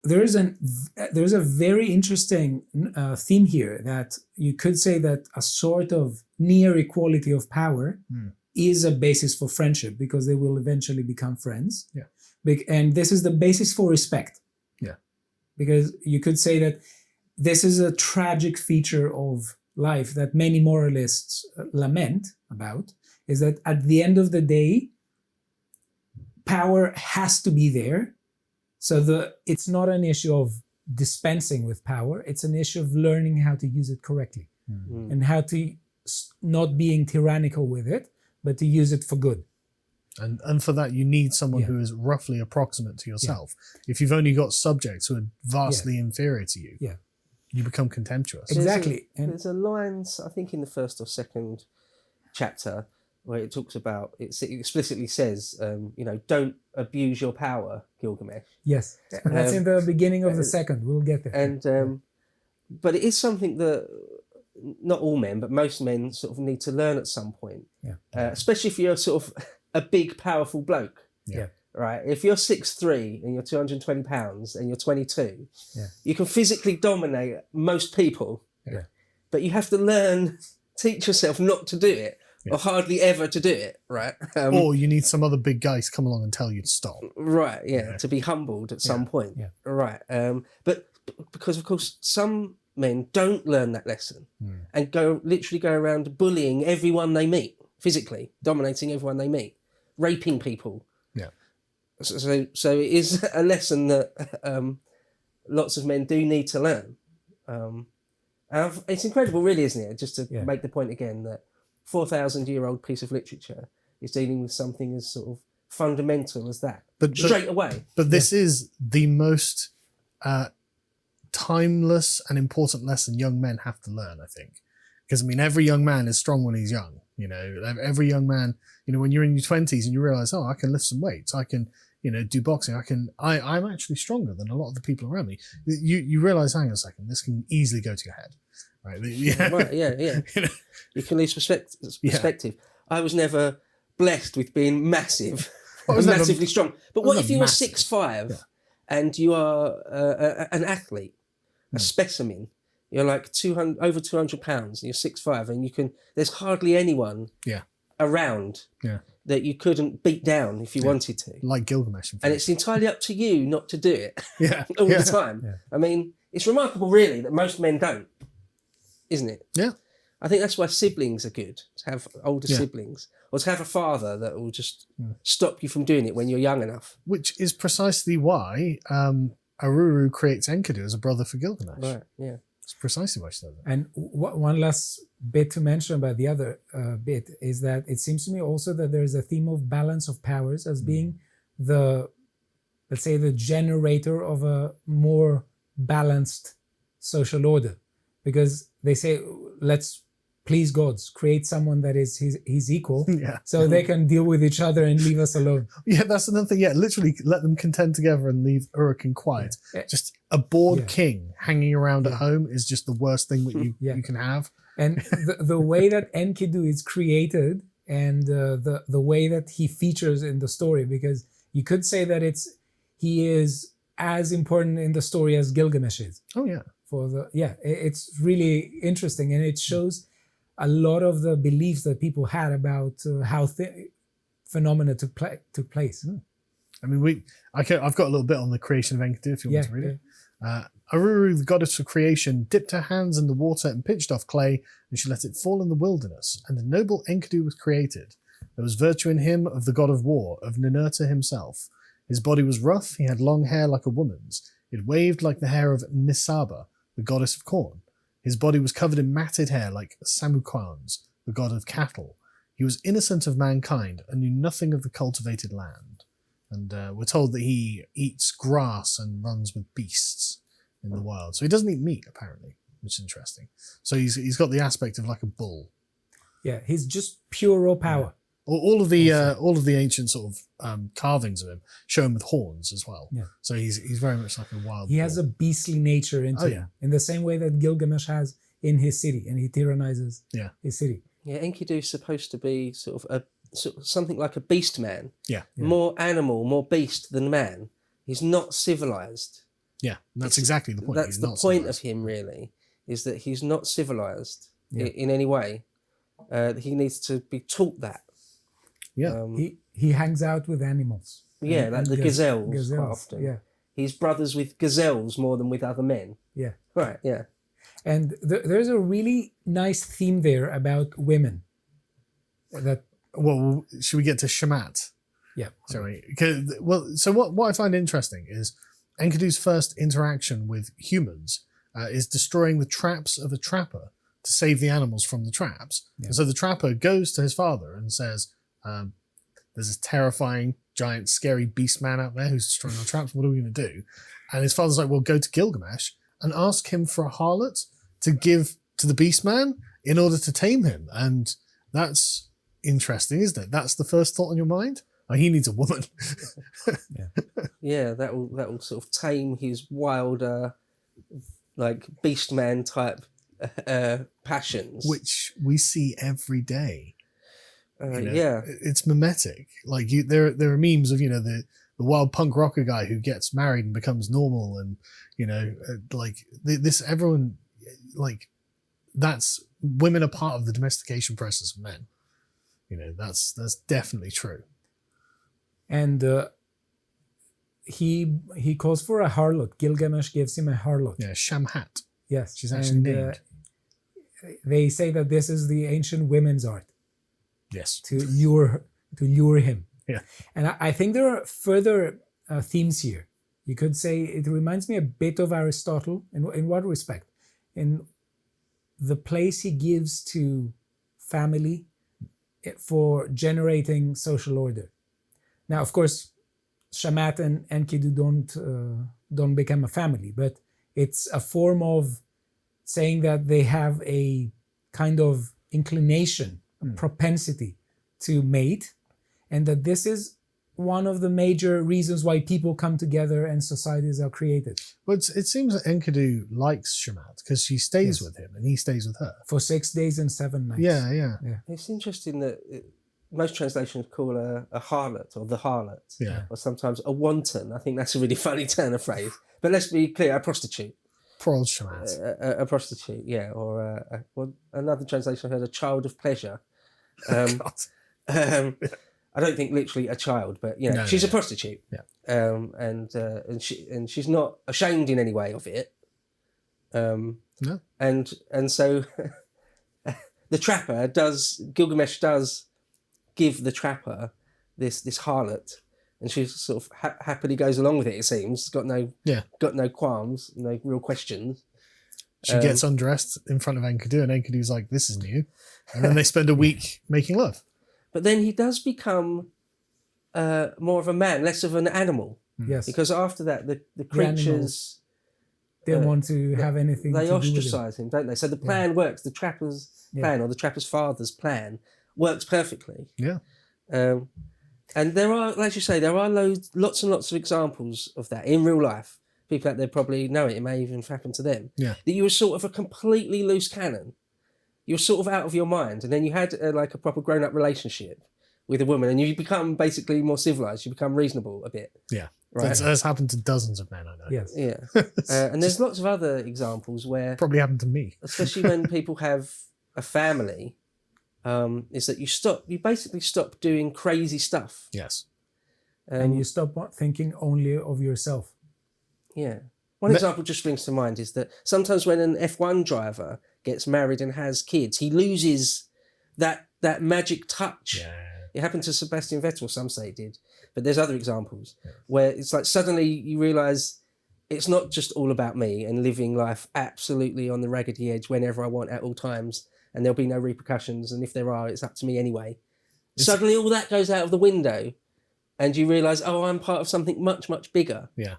there's a very interesting theme here, that you could say that a sort of near equality of power is a basis for friendship, because they will eventually become friends. Yeah. And this is the basis for respect. Yeah. Because you could say that this is a tragic feature of life that many moralists lament about, is that at the end of the day, power has to be there. So it's not an issue of dispensing with power. It's an issue of learning how to use it correctly and how to not being tyrannical with it, but to use it for good. And for that, you need someone who is roughly approximate to yourself. If you've only got subjects who are vastly inferior to you, you become contemptuous. Exactly. There's a line, I think, in the first or second chapter, where it talks about, it explicitly says, don't abuse your power, Gilgamesh. Yes, that's in the beginning of the second. We'll get there. And but it is something that not all men, but most men sort of need to learn at some point. Yeah. Especially if you're sort of a big, powerful bloke. Yeah. Right. If you're 6'3" and you're 220 pounds and you're 22, you can physically dominate most people. Yeah. But you have to teach yourself not to do it. Or hardly ever to do it, right? Or you need some other big guys to come along and tell you to stop. Right, to be humbled at some point. Yeah. Right. But because, of course, some men don't learn that lesson and literally go around bullying everyone they meet, physically, dominating everyone they meet, raping people. Yeah. So it is a lesson that lots of men do need to learn. And it's incredible, really, isn't it? Just to make the point again that 4,000-year-old piece of literature is dealing with something as sort of fundamental as that, straight away. But this is the most timeless and important lesson young men have to learn, I think. Because, I mean, every young man is strong when he's young. Every young man, when you're in your 20s and you realise, I can lift some weights, I can, do boxing, I'm actually stronger than a lot of the people around me. You realise, hang on a second, this can easily go to your head. Right. Right. Yeah. You can lose perspective. I was never blessed with being massive, massively strong. But what if you were 6'5" and you are an athlete, a specimen? You're like over 200 pounds. And you're 6'5", and there's hardly anyone around that you couldn't beat down if you wanted to. Like Gilgamesh. And it's entirely up to you not to do it. All the time. Yeah. I mean, it's remarkable, really, that most men don't. Isn't it? Yeah. I think that's why siblings are good, to have older siblings, or to have a father that will just stop you from doing it when you're young enough. Which is precisely why Aruru creates Enkidu as a brother for Gilgamesh. Right, yeah. It's precisely why she does it. And one last bit to mention about the other bit is that it seems to me also that there's a theme of balance of powers as being let's say, the generator of a more balanced social order. Because they say, let's please gods, create someone that is his equal, so they can deal with each other and leave us alone. Yeah, that's another thing. Yeah, literally let them contend together and leave Uruk in quiet. Just a bored king hanging around at home is just the worst thing that you can have. And the way that Enkidu is created and the way that he features in the story, because you could say that he is as important in the story as Gilgamesh is. Oh yeah. It's really interesting, and it shows a lot of the beliefs that people had about how phenomena took place. I mean, I've got a little bit on the creation of Enkidu if you want to read it. Aruru, the goddess of creation, dipped her hands in the water and pitched off clay, and she let it fall in the wilderness, and the noble Enkidu was created. There was virtue in him of the god of war, of Ninurta himself. His body was rough, he had long hair like a woman's. It waved like the hair of Nisaba, the goddess of corn. His body was covered in matted hair like Samuquan's, the god of cattle. He was innocent of mankind and knew nothing of the cultivated land. And we're told that he eats grass and runs with beasts in the wild. So he doesn't eat meat, apparently, which is interesting. So he's got the aspect of like a bull. Yeah, he's just pure raw power. All of the ancient sort of carvings of him show him with horns as well. Yeah. So he's very much like a wild. He has a beastly nature into him, in the same way that Gilgamesh has in his city, and he tyrannizes his city. Yeah, Enkidu is supposed to be sort of something like a beast man. Yeah. More animal, more beast than man. He's not civilized. Yeah, that's exactly the point. That's the point of him, really, is that he's not civilized in any way. He needs to be taught that. Yeah. He hangs out with animals. Yeah, like the gazelles quite often. Yeah. He's brothers with gazelles more than with other men. Yeah. Right, yeah. And there's a really nice theme there about women. Well, should we get to Shamat? Yeah. Sorry. So what I find interesting is Enkidu's first interaction with humans is destroying the traps of a trapper to save the animals from the traps. Yeah. And so the trapper goes to his father and says, there's this terrifying, giant, scary beast man out there who's destroying our traps. What are we going to do? And his father's like, well, go to Gilgamesh and ask him for a harlot to give to the beast man in order to tame him. And that's interesting, isn't it? That's the first thought on your mind? Oh, he needs a woman. Yeah, that will sort of tame his wilder, like beast man type passions, which we see every day. Yeah, it's mimetic. Like there are memes of the wild punk rocker guy who gets married and becomes normal, and this everyone that's women are part of the domestication process of men. That's definitely true. And he calls for a harlot. Gilgamesh gives him a harlot. Yeah, Shamhat. Yes, she's actually named. They say that this is the ancient women's art. Yes, to lure him. Yeah, and I think there are further themes here. You could say it reminds me a bit of Aristotle. In what respect? In the place he gives to family for generating social order. Now, of course, Shamat and Enkidu don't become a family, but it's a form of saying that they have a kind of inclination, a propensity to mate, and that this is one of the major reasons why people come together and societies are created. Well, it seems that Enkidu likes Shamat because she stays with him and he stays with her. For 6 days and 7 nights. Yeah. It's interesting that most translations call her a harlot or the harlot, or sometimes a wanton. I think that's a really funny turn of phrase. But let's be clear, a prostitute. Poor old Shamat. A prostitute, yeah. Or another translation I heard, a child of pleasure. I don't think literally a child, but she's a prostitute. Yeah. And she's not ashamed in any way of it. No. And so the trapper Gilgamesh does give the trapper this harlot, and she sort of happily goes along with it. It seems got no qualms, no real questions. She gets undressed in front of Enkidu, and Enkidu's like, "This is new," and then they spend a week making love. But then he does become more of a man, less of an animal. Yes, because after that, the creatures don't want to have anything. They to ostracize him, don't they? So the plan works. The trapper's plan, or the trapper's father's plan, works perfectly. Yeah. And there are, as you say, lots and lots of examples of that in real life. People out there probably know it. It may even happen to them. Yeah. That you were sort of a completely loose cannon. You're sort of out of your mind, and then you had a proper grown-up relationship with a woman, and you become basically more civilized. You become reasonable a bit. Yeah. Right. That's happened to dozens of men, I know. Yes. Yeah. And there's lots of other examples where probably happened to me, especially when people have a family. Is that you basically stop doing crazy stuff. Yes. And you stop thinking only of yourself. Yeah. One example just springs to mind is that sometimes when an F1 driver gets married and has kids, he loses that magic touch. Yeah. It happened to Sebastian Vettel, some say it did. But there's other examples where it's like suddenly you realise it's not just all about me and living life absolutely on the raggedy edge whenever I want at all times, and there'll be no repercussions, and if there are, it's up to me anyway. Suddenly all that goes out of the window, and you realise, oh, I'm part of something much, much bigger. Yeah.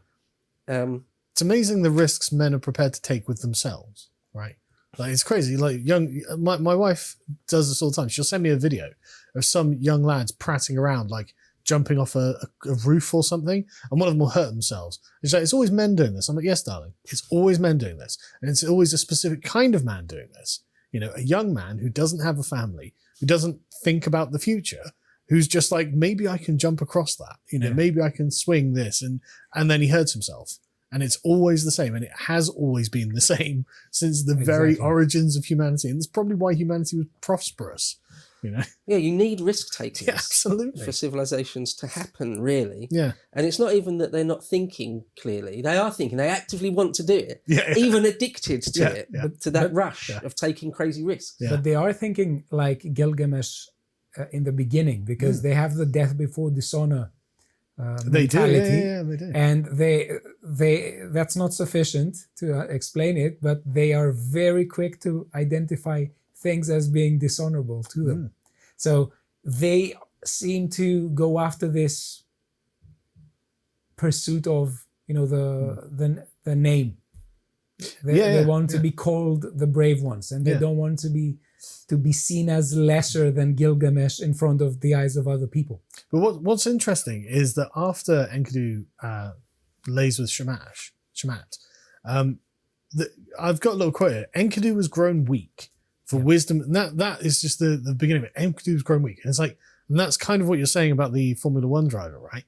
It's amazing the risks men are prepared to take with themselves, right? Like, it's crazy. Like, my wife does this all the time. She'll send me a video of some young lads prattling around, like jumping off a roof or something, and one of them will hurt themselves. She's like, it's always men doing this. I'm like, yes, darling, it's always men doing this. And it's always a specific kind of man doing this. A young man who doesn't have a family, who doesn't think about the future, who's just like, maybe I can jump across that, maybe I can swing this, and then he hurts himself. And it's always the same, and it has always been the same since the very origins of humanity. And that's probably why humanity was prosperous, you know? Yeah, you need risk takers absolutely. for civilizations to happen, really. Yeah. And it's not even that they're not thinking clearly. They are thinking. They actively want to do it, yeah. even addicted to it, to that rush of taking crazy risks. Yeah. But they are thinking like Gilgamesh in the beginning, because they have the death before dishonor mentality. They do. And they that's not sufficient to explain it, but they are very quick to identify things as being dishonorable to them. So they seem to go after this pursuit of, you know, the name. They want to be called the brave ones, and they don't want to be seen as lesser than Gilgamesh in front of the eyes of other people. But what's interesting is that after Enkidu lays with Shamat, I've got a little quote here. Enkidu was grown weak for wisdom. And that is just the beginning of it. Enkidu was grown weak. And it's like, and that's kind of what you're saying about the Formula One driver, right?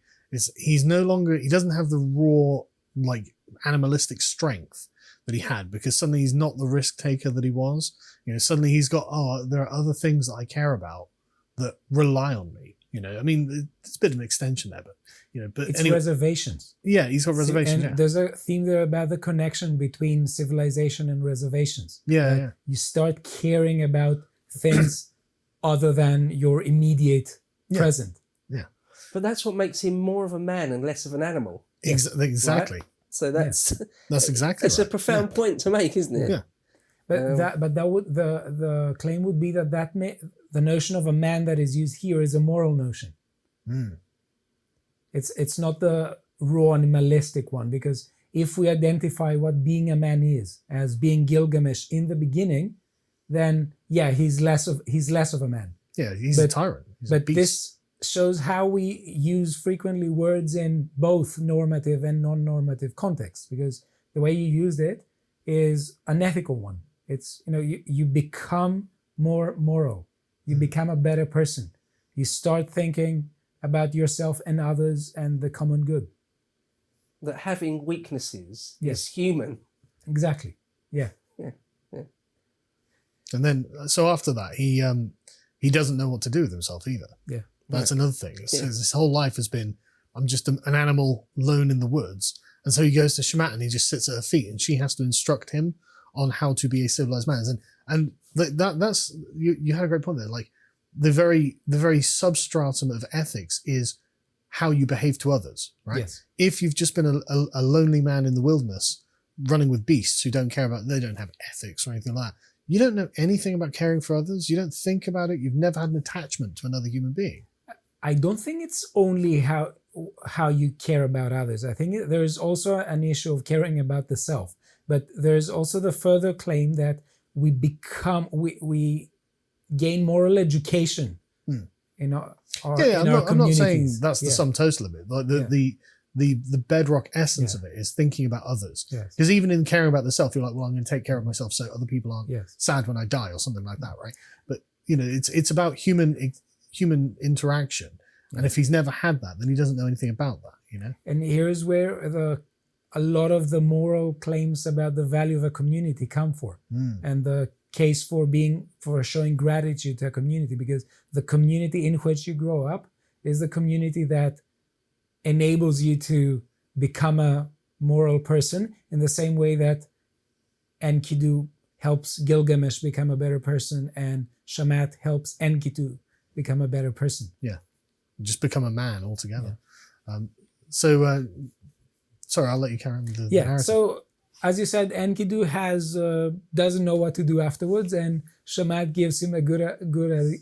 He doesn't have the raw, like, animalistic strength that he had, because suddenly he's not the risk taker that he was. You know, suddenly he's got, there are other things that I care about that rely on me. You know, I mean, it's a bit of an extension there, but, you know, but it's anyway, reservations. Yeah, he's got reservations. And there's a theme there about the connection between civilization and reservations. Yeah. You start caring about things other than your immediate present. Yeah. But that's what makes him more of a man and less of an animal. Exactly. Right? So that's exactly it's a profound point to make, isn't it? Yeah. But that would the claim would be that the notion of a man that is used here is a moral notion. It's not the raw animalistic one, because if we identify what being a man is as being Gilgamesh in the beginning, then he's less of a man. Yeah, he's a tyrant. He's a beast. This shows how we use frequently words in both normative and non-normative contexts, because the way you used it is an ethical one. It's, you know, you become more moral. You become a better person. You start thinking about yourself and others and the common good. That having weaknesses is human. Exactly. Yeah. And then, so after that, he doesn't know what to do with himself either. Yeah. That's another thing. His whole life has been, I'm just an animal lone in the woods. And so he goes to Shamat and he just sits at her feet, and she has to instruct him on how to be a civilized man. And that's you had a great point there. Like the very substratum of ethics is how you behave to others, right? Yes. If you've just been a lonely man in the wilderness running with beasts who they don't have ethics or anything like that, you don't know anything about caring for others. You don't think about it. You've never had an attachment to another human being. I don't think it's only how you care about others. I think there's also an issue of caring about the self. But there's also the further claim that we gain moral education in our communities. I'm not saying that's the sum total of it. Like the bedrock essence of it is thinking about others. Because even in caring about the self, you're like, well, I'm going to take care of myself so other people aren't sad when I die or something like that, right? But you know, it's about human interaction, and if he's never had that, then he doesn't know anything about that. You know. And here's where a lot of the moral claims about the value of a community come for, and the case for showing gratitude to a community, because the community in which you grow up is the community that enables you to become a moral person, in the same way that Enkidu helps Gilgamesh become a better person, and Shamat helps Enkidu become a better person. Yeah, just become a man altogether. Sorry, I'll let you carry on with the narrative. So as you said, Enkidu doesn't know what to do afterwards, and Shamat gives him a good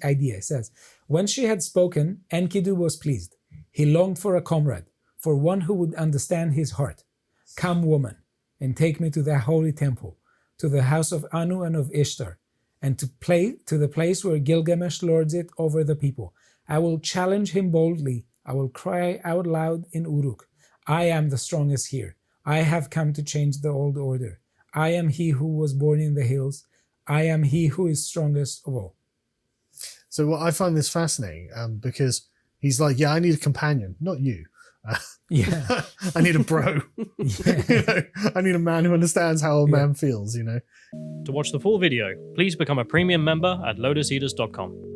idea. He says, when she had spoken, Enkidu was pleased. He longed for a comrade, for one who would understand his heart. Come, woman, and take me to the holy temple, to the house of Anu and of Ishtar, and to the place where Gilgamesh lords it over the people. I will challenge him boldly. I will cry out loud in Uruk. I am the strongest here. I have come to change the old order. I am he who was born in the hills. I am he who is strongest of all. So I find this fascinating because he's like, I need a companion, not you. Yeah. I need a bro. Yeah. You know, I need a man who understands how a man feels, you know. To watch the full video, please become a premium member at lotuseaters.com.